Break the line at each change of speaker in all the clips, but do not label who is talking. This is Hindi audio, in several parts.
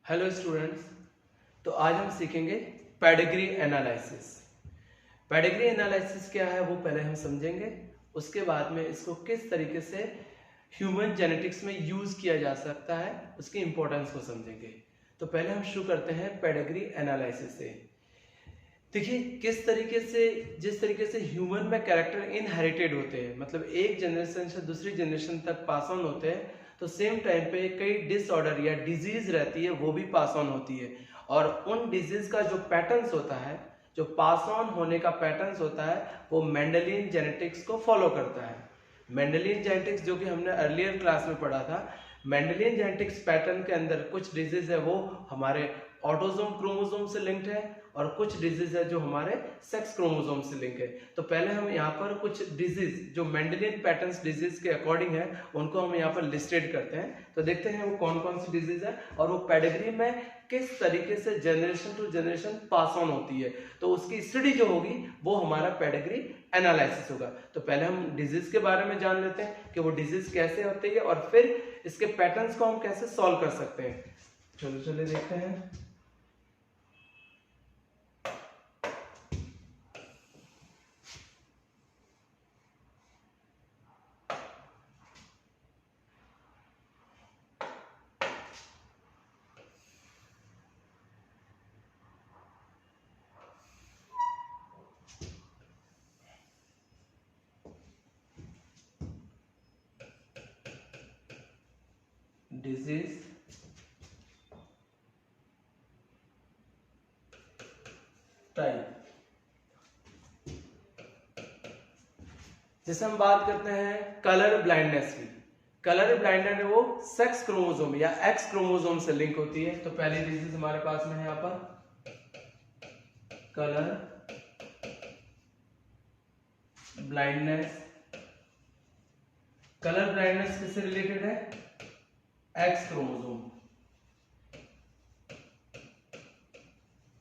Hello students. तो आज हम सीखेंगे पेडिग्री एनालिसिस। पेडिग्री एनालिसिस क्या है वो पहले हम समझेंगे, उसके बाद में इसको किस तरीके से ह्यूमन जेनेटिक्स में यूज किया जा सकता है उसकी इंपॉर्टेंस को समझेंगे। तो पहले हम शुरू करते हैं पेडिग्री एनालिसिस से। देखिए किस तरीके से, जिस तरीके से ह्यूमन में कैरेक्टर इनहेरिटेड होते हैं, मतलब एक जनरेशन से दूसरी जनरेशन तक पास ऑन होते हैं, तो सेम टाइम पे कई डिसऑर्डर या डिजीज रहती है वो भी पास ऑन होती है। और उन डिजीज का जो पैटर्न्स होता है, जो पास ऑन होने का पैटर्न्स होता है, वो मेंडेलियन जेनेटिक्स को फॉलो करता है। मेंडेलियन जेनेटिक्स जो कि हमने अर्लियर क्लास में पढ़ा था, मेंडेलियन जेनेटिक्स पैटर्न के अंदर कुछ डिजीज है वो हमारे ऑटोसोम क्रोमोसोम से लिंक्ड है और कुछ डिजीज है जो हमारे सेक्स क्रोमोसोम से लिंक है। तो पहले हम यहाँ पर कुछ डिजीज जो मेंडेलियन पैटर्न्स डिजीज के अकॉर्डिंग है उनको हम यहाँ पर लिस्टेड करते हैं। तो देखते हैं वो कौन कौन सी डिजीज है और वो पेडिग्री में किस तरीके से generation to generation pass on होती है। तो उसकी स्टडी जो होगी वो हमारा पेडिग्री एनालिसिस होगा। तो पहले हम डिजीज के बारे में जान लेते हैं कि वो डिजीज कैसे होती है और फिर इसके पैटर्न्स को हम कैसे सॉल्व कर सकते हैं। चलो चलिए देखते हैं। डिजीज टाइप, जैसे हम बात करते हैं कलर ब्लाइंडनेस की। कलर ब्लाइंडनेस वो सेक्स क्रोमोसोम या एक्स क्रोमोसोम से लिंक होती है। तो पहली डिजीज हमारे पास में है यहाँ पर कलर ब्लाइंडनेस। कलर ब्लाइंडनेस किससे रिलेटेड है? एक्स क्रोमोसोम,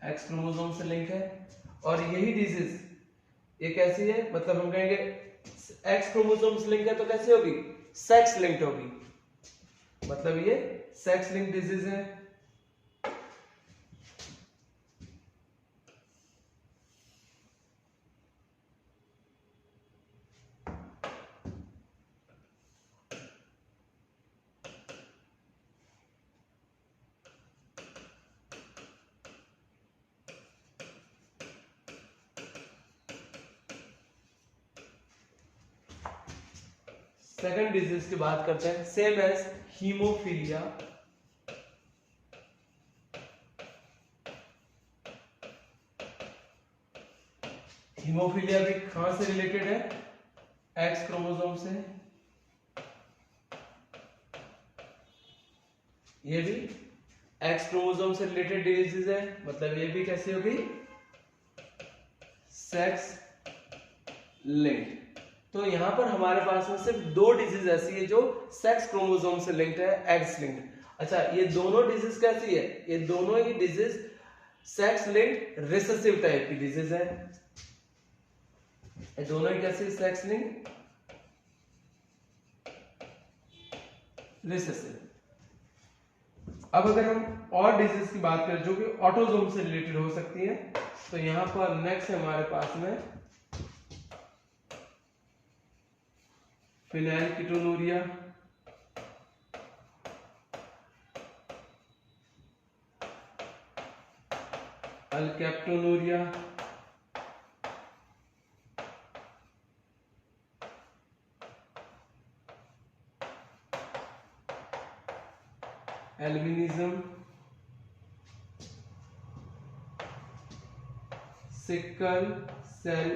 एक्स क्रोमोसोम से लिंक है। और यही डिजीज ये कैसी है, मतलब हम कहेंगे एक्स क्रोमोसोम से लिंक है तो कैसी होगी? सेक्स लिंक्ड होगी, मतलब ये सेक्स लिंक्ड डिजीज है। सेकंड डिजीज की बात करते हैं, सेम एज हीमोफीलिया। हीमोफीलिया भी कहां से रिलेटेड है? एक्स क्रोमोसोम से। ये भी एक्स क्रोमोसोम से रिलेटेड डिजीज है, मतलब ये भी कैसी होगी? Sex linked. तो यहां पर हमारे पास में सिर्फ दो डिजीज ऐसी है जो सेक्स क्रोमोसोम से लिंक्ड है, एक्स लिंक्ड। अच्छा, ये दोनों डिजीज कैसी है? ये दोनों ही disease sex linked recessive type की डिजीज है। ये दोनों ही कैसी? Sex linked recessive. अब अगर हम और डिजीज की बात करें जो कि ऑटोसोम से रिलेटेड हो सकती है, तो यहां पर नेक्स्ट है हमारे पास में phenylketonuria, alkaptonuria, albinism, sickle cell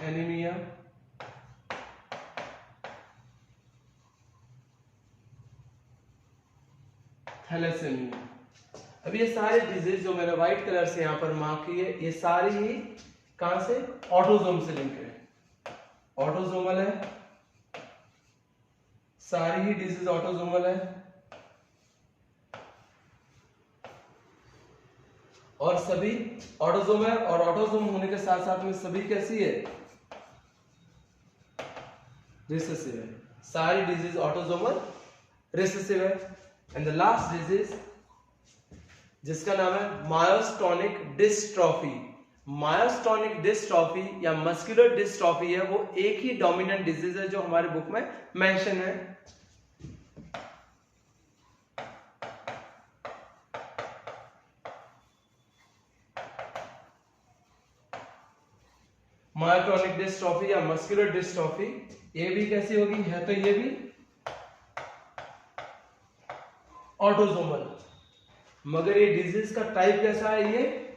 anaemia, thalassaemia. अब ये सारे डिजीज जो मैंने व्हाइट कलर से यहां पर मार्क की है, ये सारी ही कहां से? ऑटोसोम से लिंक है, ऑटोसोमल है। सारी ही डिजीज ऑटोसोमल है और सभी ऑटोसोम है, और ऑटोसोम होने के साथ साथ में सभी कैसी है? रिसेसिव है। सारी डिजीज ऑटोसोमल रिसेसिव है। एंड द लास्ट डिजीज जिसका नाम है मायोस्टोनिक डिस्ट्रॉफी। मायोस्टोनिक डिस्ट्रॉफी या मस्कुलर डिस्ट्रॉफी है, वो एक ही डोमिनेंट डिजीज है जो हमारे बुक में मेंशन है। मायोटोनिक डिस्ट्रॉफी या मस्कुलर डिस्ट्रॉफी, ये भी कैसी होगी, है तो ये भी ऑटोसोमल, मगर ये डिजीज का टाइप कैसा है, ये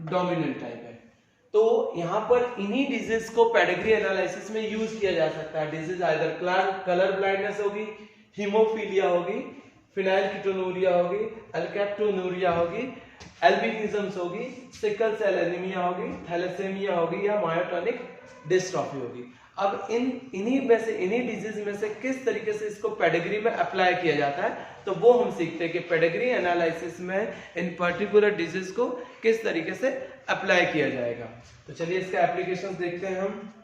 डोमिनेंट टाइप है। तो यहां पर इन्हीं डिजीज को पेडिग्री एनालिसिस में यूज किया जा सकता है। डिजीज आइदर कलर ब्लाइंडनेस होगी, हीमोफीलिया होगी, फिनाइलकीटोनुरिया होगी, अल्कैप्टोनुरिया होगी, एल्बिनिज्म होगी, सिकल सेल एनीमिया होगी, थैलेसेमिया होगी या मायोटोनिक डिस्ट्रॉफी होगी। अब इन्हीं डिजीज में से किस तरीके से इसको पेडिग्री में अप्लाई किया जाता है, तो वो हम सीखते हैं कि पेडिग्री एनालिसिस में इन पर्टिकुलर डिजीज को किस तरीके से अप्लाई किया जाएगा। तो चलिए इसका एप्लीकेशन देखते हैं हम।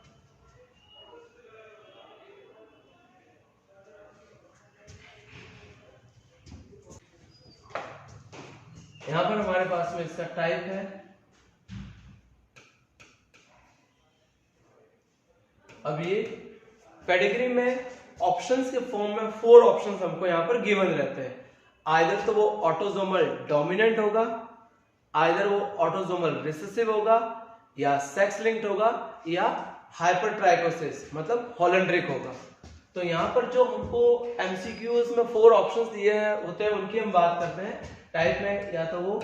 यहां पर हमारे पास में इसका टाइप है। अब ये पेडिग्री में ऑप्शंस के फॉर्म में 4 ऑप्शंस हमको यहां पर गिवन रहते हैं। आइदर तो वो ऑटोसोमल डोमिनेंट होगा, आइदर वो ऑटोसोमल रिसेसिव होगा, या सेक्स लिंक्ड होगा, या हाइपरट्राइकोसिस मतलब हॉलैंड्रिक होगा। तो यहां पर जो हमको एमसीक्यूज में 4 ऑप्शंस दिए हैं होते हैं, उनकी हम बात करते हैं। टाइप में या तो वो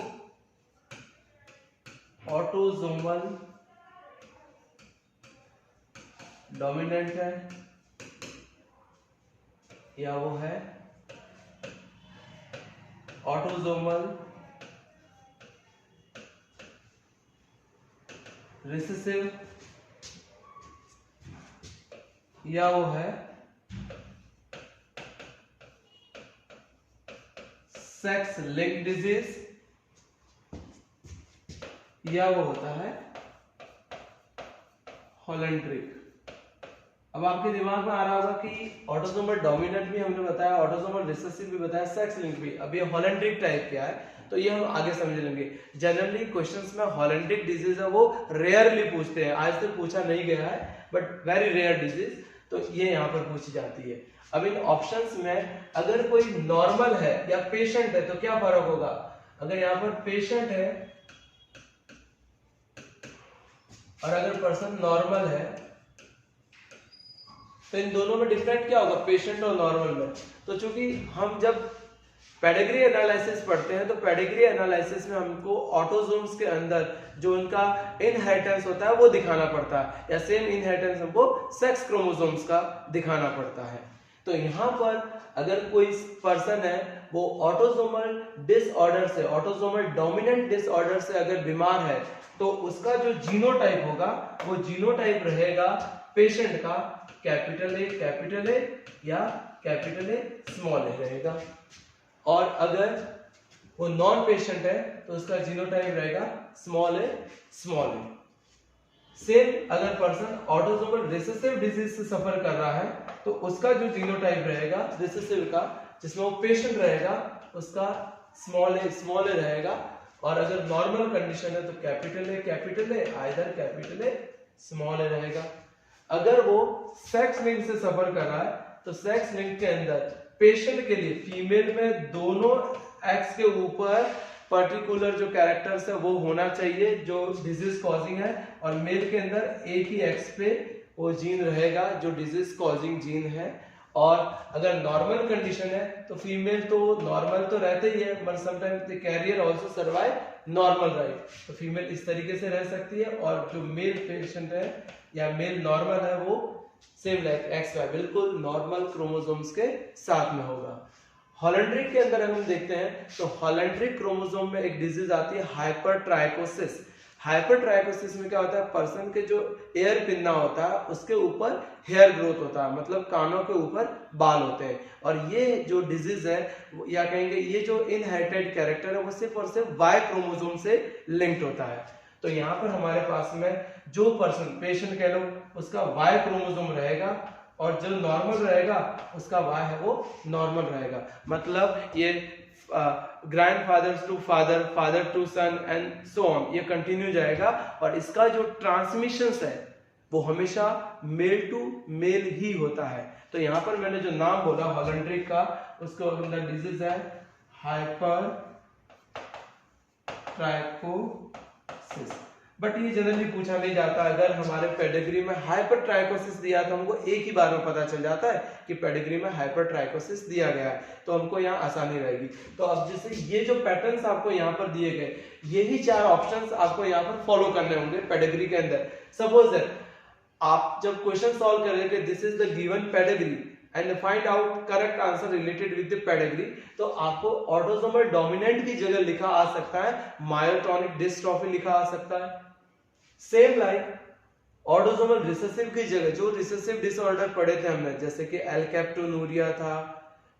ऑटोसोमल डोमिनेंट है, या वो है ऑटोसोमल रिसेसिव, या वो है सेक्स लिंक्ड डिजीज, या वो होता है हॉलैंड्रिक। अब आपके दिमाग में आ रहा होगा कि ऑटोसोमल डोमिनेंट भी हमने बताया, ऑटोसोमल रिसेसिव भी बताया, सेक्स लिंक भी। अब ये हॉलैंड्रिक टाइप क्या है, तो ये हम आगे समझ लेंगे। जनरली क्वेश्चंस में हॉलैंड्रिक डिजीज है वो रेयरली पूछते हैं, आज तक पूछा नहीं गया है, बट वेरी रेयर डिजीज, तो ये यहाँ पर पूछी जाती है। अब इन ऑप्शंस में अगर कोई नॉर्मल है या पेशेंट है तो क्या फर्क होगा। अगर यहाँ पर पेशेंट है और अगर पर्सन नॉर्मल है, तो इन दोनों में डिफरेंट क्या होगा, पेशेंट और नॉर्मल में। तो चूंकि हम जब पेडिग्री एनालिसिस पढ़ते हैं, तो पेडिग्री एनालिसिस में हमको ऑटोसोम्स के अंदर जो उनका इनहेरिटेंस होता है वो दिखाना पड़ता है, या सेम इनहेरिटेंस हमको सेक्स क्रोमोसोम्स का दिखाना पड़ता है। तो यहाँ पर अगर कोई पर्सन है वो ऑटोसोमल डिसऑर्डर से, ऑटोसोमल डोमिनेंट डिसऑर्डर से अगर बीमार है, तो उसका जो जीनोटाइप होगा वो जीनोटाइप रहेगा पेशेंट का कैपिटल ए या कैपिटल ए स्मॉल ए रहेगा। और अगर वो नॉन पेशेंट है तो उसका जीनोटाइप रहेगा स्मॉल ए। सेम अगर पर्सन ऑटोसोमल रिसेसिव डिजीज से सफर कर रहा है, तो उसका जो जीनोटाइप रहेगा रिसेसिव का, जिसमें वो पेशेंट रहेगा, उसका स्मॉल ए रहेगा। और अगर नॉर्मल कंडीशन है तो capital A, either capital A small A रहेगा। अगर वो सेक्स लिंक से सफर कर रहा है, तो सेक्स लिंक के अंदर पेशेंट के लिए फीमेल में दोनों एक्स के ऊपर पर्टिकुलर जो कैरेक्टर्स है वो होना चाहिए जो डिजीज कॉजिंग है, और मेल के अंदर एक ही एक्स पे वो जीन रहेगा जो डिजीज कॉजिंग जीन है। और अगर नॉर्मल कंडीशन है तो फीमेल तो नॉर्मल तो रहते ही है, but sometimes the carrier also survive normal, right. तो फीमेल इस तरीके से रह सकती है, और जो मेल पेशेंट है या मेल नॉर्मल है वो सेम लाइक एक्स वाई बिल्कुल नॉर्मल क्रोमोसोम्स के साथ में होगा। हॉलैंड्रिक के अंदर हम देखते हैं तो हॉलैंड्रिक क्रोमोसोम में एक डिजीज आती है हाइपरट्राइकोसिस। हाइपरट्राइकोसिस में क्या होता है, पर्सन के जो एयर पिन्ना होता है उसके ऊपर हेयर ग्रोथ होता है, मतलब कानों के ऊपर बाल होते हैं। और ये जो डिजीज है या कहेंगे ये जो इनहेरिटेड कैरेक्टर है वो सिर्फ और सिर्फ वाई क्रोमोसोम से लिंक्ड होता है। तो यहाँ पर हमारे पास में जो पर्सन पेशेंट कह लो उसका वाई क्रोमोसोम रहेगा, और जो नॉर्मल रहेगा उसका y है वो नॉर्मल रहेगा। मतलब ये grandfather to father, father to son and so on, ये कंटिन्यू जाएगा। और इसका जो ट्रांसमिशन है वो हमेशा मेल टू मेल ही होता है। तो यहाँ पर मैंने जो नाम बोला हॉलैंड्रिक का, उसको अंदर डिजीज है हाइपर ट्राइकोसिस। बट ये जनरली पूछा नहीं जाता। अगर हमारे पेडिग्री में हाइपर ट्राइकोसिस दिया तो हमको एक ही बार में पता चल जाता है कि पेडिग्री में हाइपर ट्राइकोसिस दिया गया है, तो हमको यहाँ आसानी रहेगी। तो अब जैसे ये जो पैटर्न्स आपको यहाँ पर दिए गए, यही 4 ऑप्शंस आपको यहाँ पर फॉलो करने होंगे पेडिग्री के अंदर। सपोज दैट आप जब क्वेश्चन सॉल्व कर रहे हैं this is the given pedigree and find out correct answer related with the pedigree, तो आपको ऑटोसोमल डोमिनेंट की जगह लिखा आ सकता है मायोटोनिक डिस्ट्रॉफी लिखा आ सकता है। सेम लाइक ऑटोसोमल रिसेसिव की जगह जो रिसेसिव डिसऑर्डर पढ़े थे हमने, जैसे कि एल्केप्टोनूरिया था,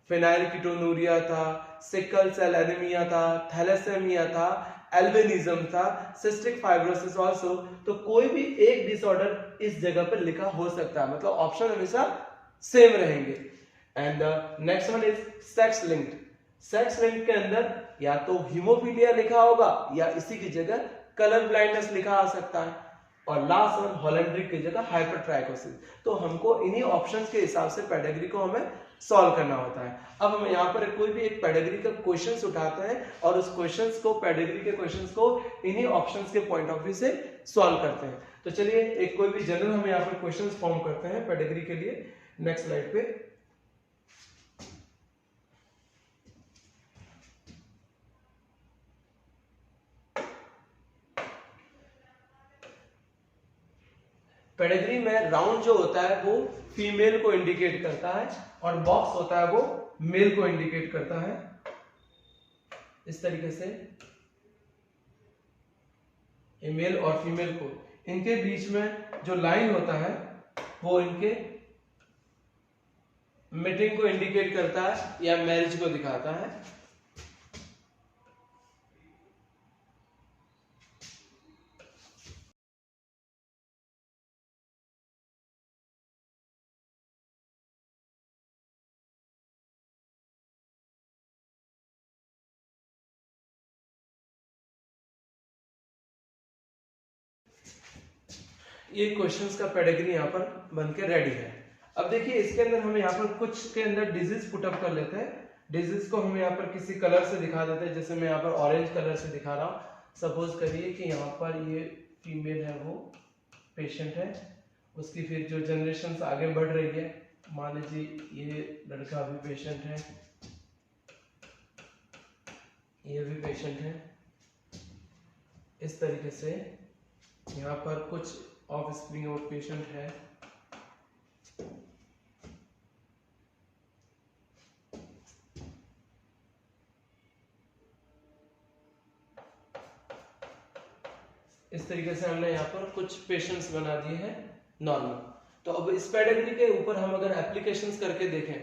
फेनाइलकीटोनूरिया था, सिकल सेल एनीमिया था, थैलेसेमिया था, एल्बिनिज्म था, सिस्टिक फाइब्रोसिस आल्सो, तो कोई भी एक डिसऑर्डर इस जगह पर लिखा हो सकता है। मतलब ऑप्शन हमेशा सेम रहेंगे। And next one is sex linked. Sex linked के अंदर या तो हीमोफीलिया लिखा होगा या इसी की जगह कलर ब्लाइंडनेस लिखा आ सकता है। और लास्ट वन हॉलैंड्रिक की जगह हाइपरट्राइकोसिस। तो हमको इन्हीं ऑप्शंस के हिसाब से पेडिग्री को हमें सॉल्व करना होता है। अब हम यहाँ पर कोई भी एक पेडिग्री का क्वेश्चंस उठाते हैं और उस क्वेश्चंस को, पेडिग्री के क्वेश्चंस को इन्हीं ऑप्शंस के पॉइंट ऑफ व्यू से सॉल्व करते हैं। तो चलिए एक कोई भी जनरल हम यहाँ पर क्वेश्चंस फॉर्म करते हैं पेडिग्री के लिए। नेक्स्ट स्लाइड पे पेडिग्री में राउंड जो होता है वो फीमेल को इंडिकेट करता है और बॉक्स होता है वो मेल को इंडिकेट करता है। इस तरीके से मेल और फीमेल को, इनके बीच में जो लाइन होता है वो इनके मीटिंग को इंडिकेट करता है या मैरिज को दिखाता है। ये क्वेश्चंस का पेडिग्री यहाँ पर बनके रेडी है। अब देखिए इसके अंदर हम यहाँ पर कुछ के अंदर डिजीज पुटअप कर लेते हैं। डिजीज को हम यहाँ पर किसी कलर से दिखा देते हैं, जैसे मैं यहाँ पर ऑरेंज कलर से दिखा रहा हूँ। सपोज करिए कि यहाँ पर ये फीमेल है वो पेशेंट है, उसकी फिर जो जनरेशन आगे बढ़ रही है, मान लीजिए ये लड़का भी पेशेंट है, ये भी पेशेंट है। इस तरीके से यहाँ पर कुछ ऑफ स्प्रिंग और पेशेंट है। इस तरीके से हमने यहाँ पर कुछ पेशेंट्स बना दिए हैं नॉर्मल। तो अब इस पेडिग्री के ऊपर हम अगर एप्लीकेशंस करके देखें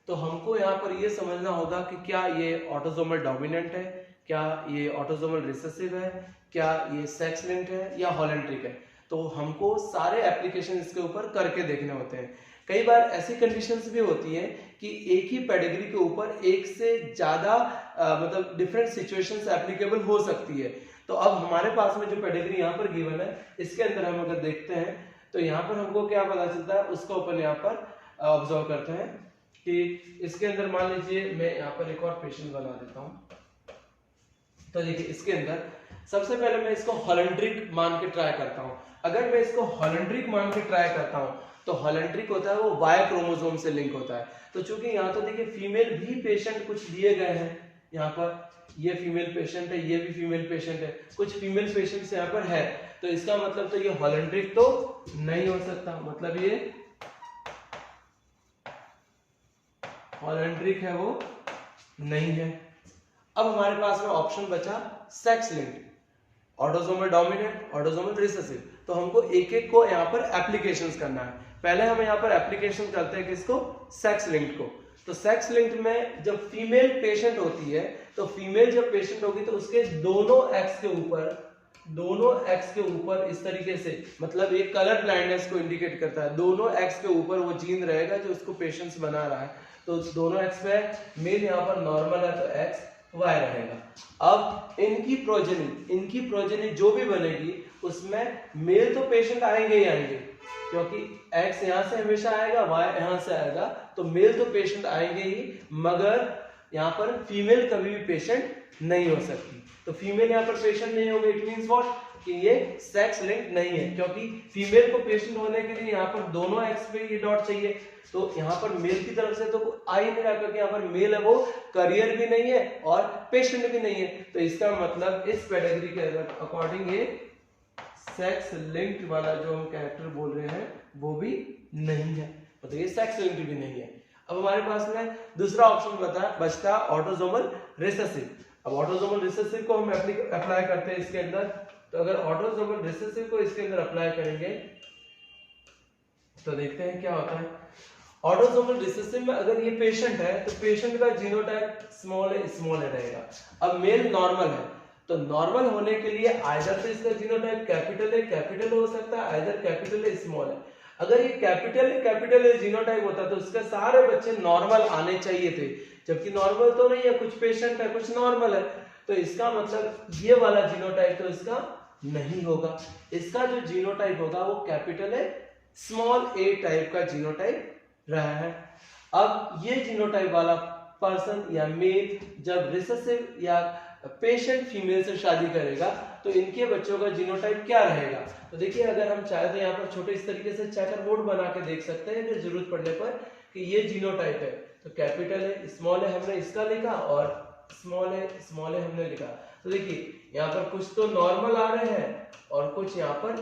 तो हमको यहाँ पर ये समझना होगा कि क्या ये ऑटोसोमल डोमिनेंट है, क्या ये ऑटोसोमल रिसेसिव है, क्या ये सेक्स लिंक्ड है या हॉलैंड्रिक है। तो हमको सारे एप्लीकेशन इसके ऊपर करके देखने होते हैं। कई बार ऐसी कंडीशंस भी होती हैं कि एक ही पेडिग्री के ऊपर एक से ज्यादा मतलब डिफरेंट सिचुएशंस एप्लीकेबल हो सकती है। तो अब हमारे पास में जो पेडिग्री यहाँ पर गिवन है, इसके अंदर हम अगर देखते हैं तो यहाँ पर हमको क्या पता चलता है, उसको अपन यहाँ पर ऑब्जर्व करते हैं कि इसके अंदर मान लीजिए मैं यहाँ पर एक और पेशेंट बना देता हूँ। तो देखिए इसके अंदर सबसे पहले मैं इसको हॉलैंड्रिक मान के ट्राई करता हूँ। अगर मैं इसको हॉलैंड्रिक मान के ट्राई करता हूँ तो हॉलैंड्रिक होता है वो वाई क्रोमोसोम से लिंक होता है। तो चूंकि यहाँ तो देखिए फीमेल भी पेशेंट कुछ दिए गए हैं, यहाँ पर ये फीमेल पेशेंट है, ये भी फीमेल पेशेंट है, कुछ फीमेल पेशेंट्स यहाँ पर है। तो इसका मतलब तो ये हॉलैंड्रिक तो नहीं हो सकता, मतलब ये हॉलैंड्रिक है वो नहीं है। अब हमारे पास में ऑप्शन बचा sex linked, autosomal dominant, autosomal recessive. तो हमको एक एक को यहाँ पर एप्लीकेशंस करना है। पहले हम यहाँ पर एप्लीकेशन करते हैं किसको, सेक्स लिंक्ड को। तो सेक्स लिंक्ड में जब फीमेल पेशेंट होती है तो फीमेल जब पेशेंट होगी तो उसके दोनों एक्स के ऊपर दोनों एक्स के ऊपर इस तरीके से, मतलब ये कलर ब्लाइंडनेस को इंडिकेट करता है, दोनों एक्स के ऊपर वो जीन रहेगा जो उसको पेशेंस बना रहा है। तो दोनों एक्स पे मेल यहाँ पर नॉर्मल है तो एक्स वाई रहेगा। अब इनकी प्रोजेनी जो भी बनेगी उसमें मेल तो पेशेंट आएंगे ही आएंगे, क्योंकि एक्स यहाँ से हमेशा आएगा, वाई यहाँ से आएगा, तो मेल तो पेशेंट आएंगे ही, मगर यहाँ पर फीमेल कभी भी पेशेंट नहीं हो सकती। तो फीमेल यहाँ पर पेशेंट नहीं होगी, इट मींस व्हाट कि ये सेक्स लिंक नहीं है, क्योंकि फीमेल को पेशेंट होने के लिए यहाँ पर दोनों एक्स पे ये डॉट चाहिए। तो यहाँ पर मेल की तरफ से तो आ ही नहीं रहा, क्योंकि यहाँ पर मेल है वो करियर भी नहीं है और पेशेंट भी नहीं है। तो इसका मतलब इस पेडिग्री के अकॉर्डिंग ये सेक्स लिंक्ड वाला जो हम कैरेक्टर बोल रहे हैं वो भी नहीं है, मतलब ये सेक्स लिंक्ड भी नहीं है। अब हमारे पास में दूसरा ऑप्शन बचता है ऑटोसोमल रिसेसिव। अब ऑटोसोमल रिसेसिव को हम अप्लाई करते हैं इसके अंदर। तो अगर ऑटोसोमल रिसेसिव को इसके अंदर अप्लाई करेंगे तो देखते हैं क्या होता है। ऑटोसोमल रिसेसिव में अगर ये पेशेंट है तो पेशेंट का जीनोटाइप स्मॉल ए रहेगा। अब मेल नॉर्मल है तो नॉर्मल होने के लिए आइदर तो इसका जीनोटाइप कैपिटल हो सकता है, आइदर कैपिटल ए स्मॉल है। अगर ये कैपिटल ए जीनोटाइप होता तो उसके सारे बच्चे नॉर्मल आने चाहिए थे, जबकि नॉर्मल तो नहीं है, कुछ पेशेंट है कुछ नॉर्मल है। तो इसका मतलब ये वाला जीनोटाइप तो इसका नहीं होगा। इसका जो जीनोटाइप होगा वो capital A small A type का जीनोटाइप रहा है। अब ये जीनोटाइप वाला पर्सन या मेल जब रिसेसिव या पेशेंट फीमेल से शादी करेगा तो इनके बच्चों का जीनोटाइप क्या रहेगा। तो देखिए अगर हम चाहे तो यहाँ पर छोटे इस तरीके से चेकर बोर्ड बना के देख सकते हैं अगर जरूरत पड़ने पर कि ये जीनोटाइप है। तो कैपिटल है स्मॉल है हमने इसका लिखा और स्मॉल है हमने लिखा। तो देखिए यहाँ पर कुछ तो नॉर्मल आ रहे हैं और कुछ यहाँ पर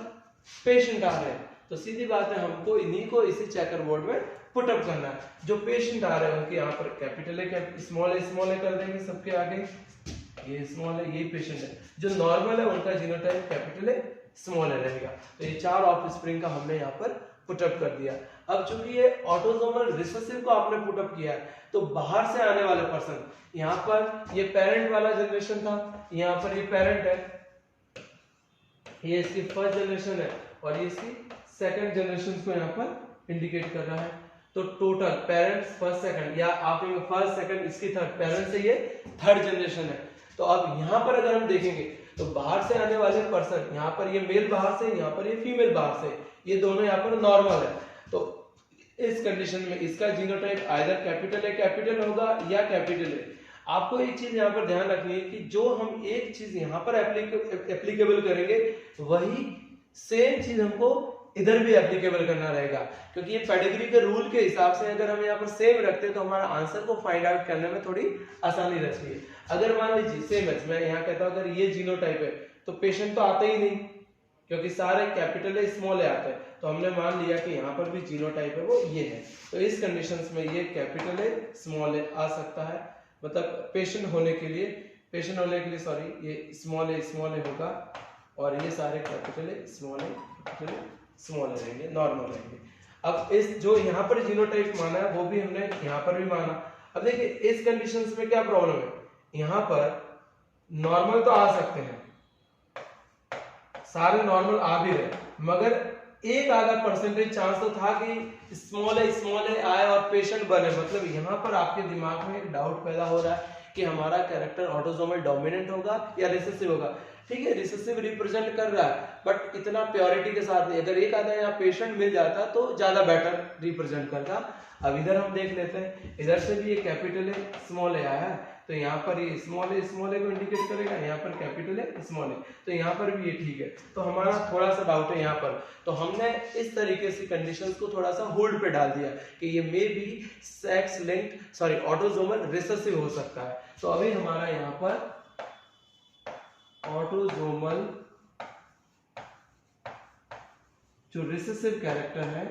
पेशेंट आ रहे हैं। तो सीधी बात है हमको इन्हीं को इसी चेकर बोर्ड में पुट अप करना है। जो पेशेंट आ रहे हैं उनके यहाँ पर कैपिटल है स्मॉल है कर देंगे सबके आगे, ये स्मॉल है यही पेशेंट है। जो नॉर्मल है उनका जीनोटाइप कैपिटल है स्मॉल है रहेगा। तो ये चार ऑफस्प्रिंग का हमने यहाँ पर पुटअप कर दिया। अब चूंकि ये ऑटोसोमल रिसेसिव को आपने पुटअप किया है तो बाहर से आने वाले पर्सन, यहाँ पर ये पेरेंट वाला जनरेशन था, यहाँ पर ये पेरेंट है, ये इसकी फर्स्ट जनरेशन है और ये इसकी सेकंड जनरेशन को यहाँ पर इंडिकेट कर रहा है। तो टोटल पेरेंट्स फर्स्ट सेकंड या आप फर्स्ट सेकंड इसकी थर्ड, पेरेंट से ये थर्ड जनरेशन है। तो अब यहाँ पर अगर हम देखेंगे तो बाहर से आने वाले पर्सन, यहाँ पर ये मेल बाहर से, यहाँ पर ये फीमेल बाहर से, ये दोनों यहाँ पर नॉर्मल है। तो इस कंडीशन में इसका जीनोटाइप आइदर कैपिटल होगा या कैपिटल है। आपको एक चीज यहाँ पर ध्यान रखनी है कि जो हम एक चीज यहाँ पर एप्लीकेबल करेंगे वही सेम चीज हमको इधर भी एप्लीकेबल करना रहेगा, क्योंकि ये पेडिग्री के रूल के हिसाब से अगर हम यहाँ पर सेम रखते हैं तो हमारा आंसर को फाइंड आउट करने में थोड़ी आसानी रहती है। अगर मान लीजिए सेम है, मैं यहाँ कहता हूँ अगर ये जीनोटाइप है तो पेशेंट तो आता ही नहीं, क्योंकि सारे कैपिटल है स्मॉल है आते हैं। तो हमने मान लिया कि यहाँ पर भी जीनोटाइप है वो ये है। तो इस कंडीशंस में ये कैपिटल है स्मॉल है आ सकता है, मतलब पेशेंट होने के लिए सॉरी ये स्मॉल है होगा और ये सारे कैपिटल है स्मॉल है रहेंगे, नॉर्मल रहेंगे। अब इस जो यहाँ पर जीनोटाइप माना है वो भी हमने यहाँ पर भी माना। अब देखिए इस कंडीशंस में क्या प्रॉब्लम है, यहाँ पर नॉर्मल तो आ सकते हैं, सारे नॉर्मल आ भी रहे, मगर एक आधा परसेंटेज चांस तो था कि स्मॉल है आए और पेशेंट बने। मतलब यहाँ पर आपके दिमाग में एक डाउट पैदा हो रहा है कि हमारा कैरेक्टर ऑटोसोमल डोमिनेंट होगा या रिसेसिव होगा। ठीक है, रिसेसिव रिप्रेजेंट कर रहा है बट इतना प्योरिटी के साथ नहीं। अगर एक आधा यहाँ पेशेंट मिल जाता तो ज्यादा बेटर रिप्रेजेंट करता। अब इधर हम देख लेते हैं, इधर से भी ये कैपिटल है स्मॉल है आया है तो यहाँ पर ये स्मॉल है को इंडिकेट करेगा, यहाँ पर कैपिटल है स्मॉल है तो यहाँ पर भी ये ठीक है। तो हमारा थोड़ा सा डाउट है यहाँ पर, तो हमने इस तरीके से कंडीशंस को थोड़ा सा होल्ड पे डाल दिया कि ये may be sex linked autosomal recessive हो सकता है। तो अभी हमारा यहाँ पर ऑटोसोमल जो रिसेसिव कैरेक्टर है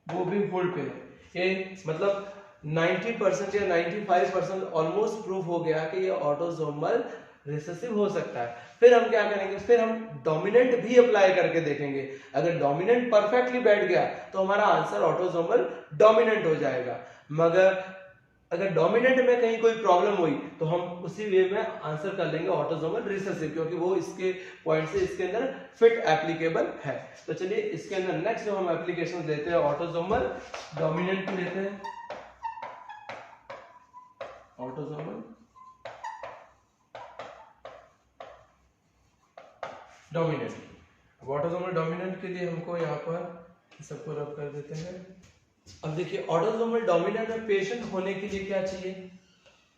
वो भी होल्ड पे है। ये मतलब 90% या 95% ऑलमोस्ट प्रूफ हो गया कि ये ऑटोसोमल रिसेसिव हो सकता है। फिर हम क्या करेंगे, फिर हम डोमिनेंट भी अप्लाई करके देखेंगे। अगर डोमिनेंट परफेक्टली बैठ गया तो हमारा आंसर ऑटोसोमल डोमिनेंट हो जाएगा। मगर अगर डोमिनेंट में कहीं कोई प्रॉब्लम हुई तो हम उसी वे में आंसर कर लेंगे ऑटोसोमल रिसेसिव, क्योंकि वो इसके पॉइंट से इसके अंदर फिट एप्लीकेबल है। तो चलिए इसके अंदर नेक्स्ट जो हम एप्लीकेशन लेते हैं ऑटोसोमल डोमिनेंट की लेते हैं। ऑटोसोमल डोमिनेंट, अब ऑटोसोमल डोमिनेंट के लिए हमको यहाँ पर सबको रब कर देते हैं। अब देखिए ऑटोसोमल डोमिनेंट में पेशेंट होने के लिए क्या चाहिए,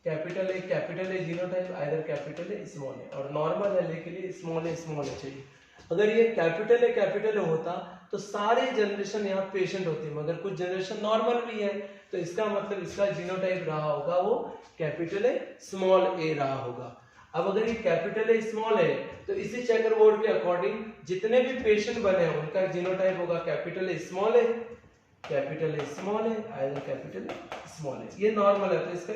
capital A genotype, either capital A small A, और नॉर्मल एल के लिए स्मॉल ए चाहिए। अगर ये कैपिटल ए होता तो सारे जनरेशन यहाँ पेशेंट होती, मगर कुछ जनरेशन नॉर्मल भी है, तो इसका मतलब इसका जीनोटाइप रहा होगा वो कैपिटल ए स्मॉल ए रहा होगा। अब अगर ये कैपिटल ए स्मॉल है तो इसी चेकर बोर्ड के अकॉर्डिंग जितने भी पेशेंट बने हैं उनका जीनोटाइप होगा कैपिटल ए स्मॉल है, आइदर कैपिटल स्मॉल है। ये नॉर्मल है तो इसका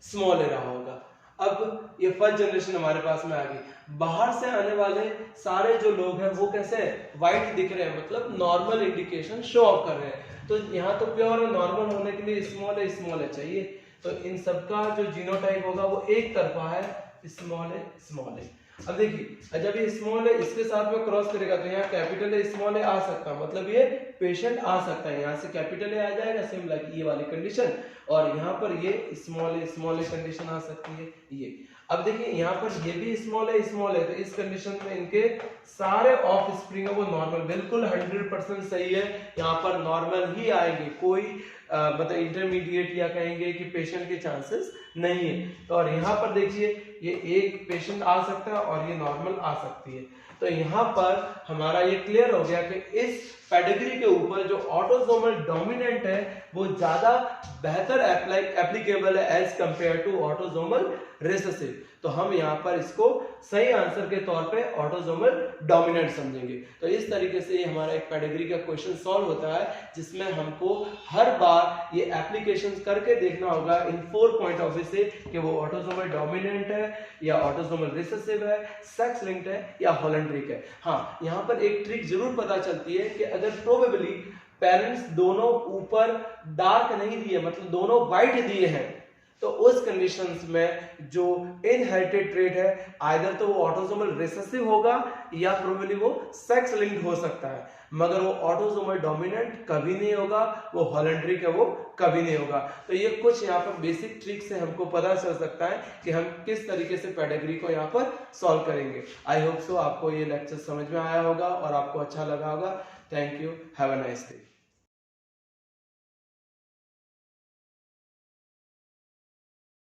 स्मॉल है रहा होगा। अब ये फर्स्ट जनरेशन हमारे पास में आ गई। बाहर से आने वाले सारे जो लोग हैं वो कैसे व्हाइट दिख रहे हैं, मतलब नॉर्मल इंडिकेशन शो ऑफ कर रहे हैं। तो यहाँ तो प्योर नॉर्मल होने के लिए स्मॉल है चाहिए, तो इन सबका जो जीनोटाइप होगा वो एक तरफा है, स्मॉल है। अब देखिए जब ये स्मॉल है इसके साथ में क्रॉस करेगा तो यहाँ कैपिटल ए स्मॉल ए आ सकता है, मतलब ये पेशेंट आ सकता है, यहाँ से कैपिटल ए आ जाएगा सेम लाइक ये वाली कंडीशन, और यहाँ पर ये स्मॉल ए कंडीशन आ सकती है ये। अब देखिए यहाँ पर ये भी स्मॉल है, तो इस कंडीशन में इनके सारे ऑफ स्प्रिंग है वो नॉर्मल, बिल्कुल 100% सही है, यहाँ पर नॉर्मल ही आएंगे, कोई मतलब इंटरमीडिएट या कहेंगे कि पेशेंट के चांसेस नहीं है। तो और यहाँ पर देखिए ये एक पेशेंट आ सकता है और ये नॉर्मल आ सकती है। तो यहाँ पर हमारा ये क्लियर हो गया कि इस पेडिग्री के ऊपर जो ऑटोसोमल डोमिनेंट है वो ज्यादा बेहतर एप्लीकेबल है as compare to autosomal recessive. तो हम यहाँ पर इसको सही आंसर के तौर पे ऑटोसोमल डोमिनेंट समझेंगे। तो इस तरीके से हमारा एक पेडिग्री का क्वेश्चन सॉल्व होता है, जिसमें हमको हर बार ये एप्लीकेशंस करके देखना होगा इन 4 पॉइंट ऑफ व्यू से कि वो ऑटोसोमल डोमिनेंट है या ऑटोसोमल रिसेसिव है, सेक्स लिंक्ड है या हॉलैंड्रिक है। हाँ, यहाँ पर एक ट्रिक जरूर पता चलती है कि अगर प्रोबेबली पेरेंट्स दोनों ऊपर डार्क नहीं दिए, मतलब दोनों व्हाइट दिए हैं, तो उस कंडीशंस में जो इनहेरिटेड ट्रेट है आइदर तो वो ऑटोसोमल रिसेसिव होगा या प्रोबेबली वो सेक्स लिंक्ड हो सकता है, मगर वो ऑटोसोमल डोमिनेंट कभी नहीं होगा, वो हॉलैंड्रिक है वो कभी नहीं होगा। तो ये कुछ यहाँ पर बेसिक ट्रिक से हमको पता चल सकता है कि हम किस तरीके से पेडिग्री को यहाँ पर सॉल्व करेंगे। आई होप सो आपको ये लेक्चर समझ में आया होगा और आपको अच्छा लगा होगा। Thank you, have a nice day.